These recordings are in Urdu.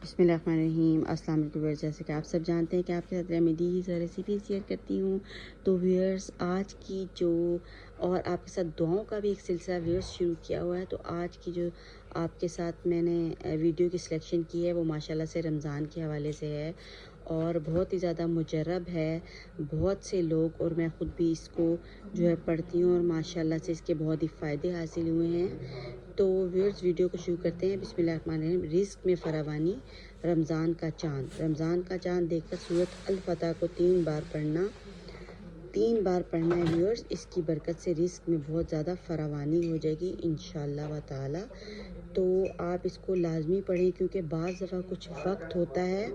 بسم اللہ الرحمن الرحیم۔ السلام علیکم ویئرس، جیسے کہ آپ سب جانتے ہیں کہ آپ کے ساتھ ریمیڈیز اور ریسیپیز شیئر کرتی ہوں۔ تو ویئرس آج کی جو اور آپ کے ساتھ دعاؤں کا بھی ایک سلسلہ ویئرس شروع کیا ہوا ہے، تو آج کی جو آپ کے ساتھ میں نے ویڈیو کی سلیکشن کی ہے وہ ماشاءاللہ سے رمضان کے حوالے سے ہے اور بہت ہی زیادہ مجرب ہے۔ بہت سے لوگ اور میں خود بھی اس کو جو ہے پڑھتی ہوں اور ماشاءاللہ سے اس کے بہت ہی فائدے حاصل ہوئے ہیں۔ تو ویئرس ویڈیو کو شروع کرتے ہیں۔ بسم اللہ الرحمن الرحیم۔ رزق میں فراوانی، رمضان کا چاند۔ رمضان کا چاند دیکھ کر سورۃ الفتح کو 3 بار پڑھنا ہے ویئرس۔ اس کی برکت سے رزق میں بہت زیادہ فراوانی ہو جائے گی انشاءاللہ و تعالی۔ تو آپ اس کو لازمی پڑھیں، کیونکہ بعض دفعہ کچھ وقت ہوتا ہے،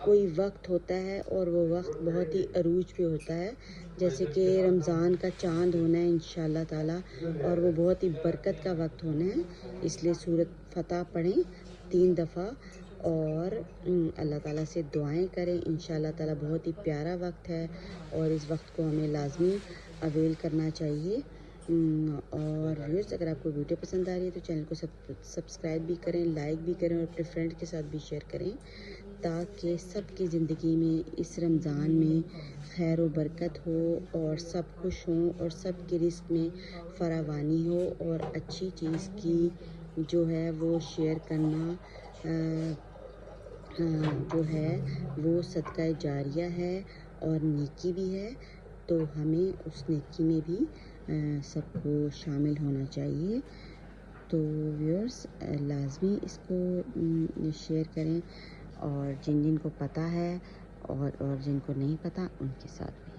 کوئی وقت ہوتا ہے اور وہ وقت بہت ہی عروج پہ ہوتا ہے، جیسے کہ رمضان کا چاند ہونا ہے انشاءاللہ تعالی، اور وہ بہت ہی برکت کا وقت ہونا ہے۔ اس لیے سورۃ فتح پڑھیں 3 دفعہ اور اللہ تعالیٰ سے دعائیں کریں انشاءاللہ تعالیٰ۔ بہت ہی پیارا وقت ہے اور اس وقت کو ہمیں لازمی اویل کرنا چاہیے۔ اور ویئرس اگر آپ کو ویڈیو پسند آ رہی ہے تو چینل کو سبسکرائب بھی کریں، لائک بھی کریں اور اپنے فرینڈ کے ساتھ بھی شیئر کریں، تاکہ سب کی زندگی میں اس رمضان میں خیر و برکت ہو اور سب خوش ہوں اور سب کے رزق میں فراوانی ہو، اور اچھی چیز کی جو ہے وہ شیئر کرنا جو ہے وہ صدقہ جاریہ ہے اور نیکی بھی ہے۔ تو ہمیں اس نیکی میں بھی سب کو شامل ہونا چاہیے۔ تو ویئرس لازمی اس کو شیئر کریں، اور جن کو پتہ ہے اور جن کو نہیں پتہ ان کے ساتھ بھی۔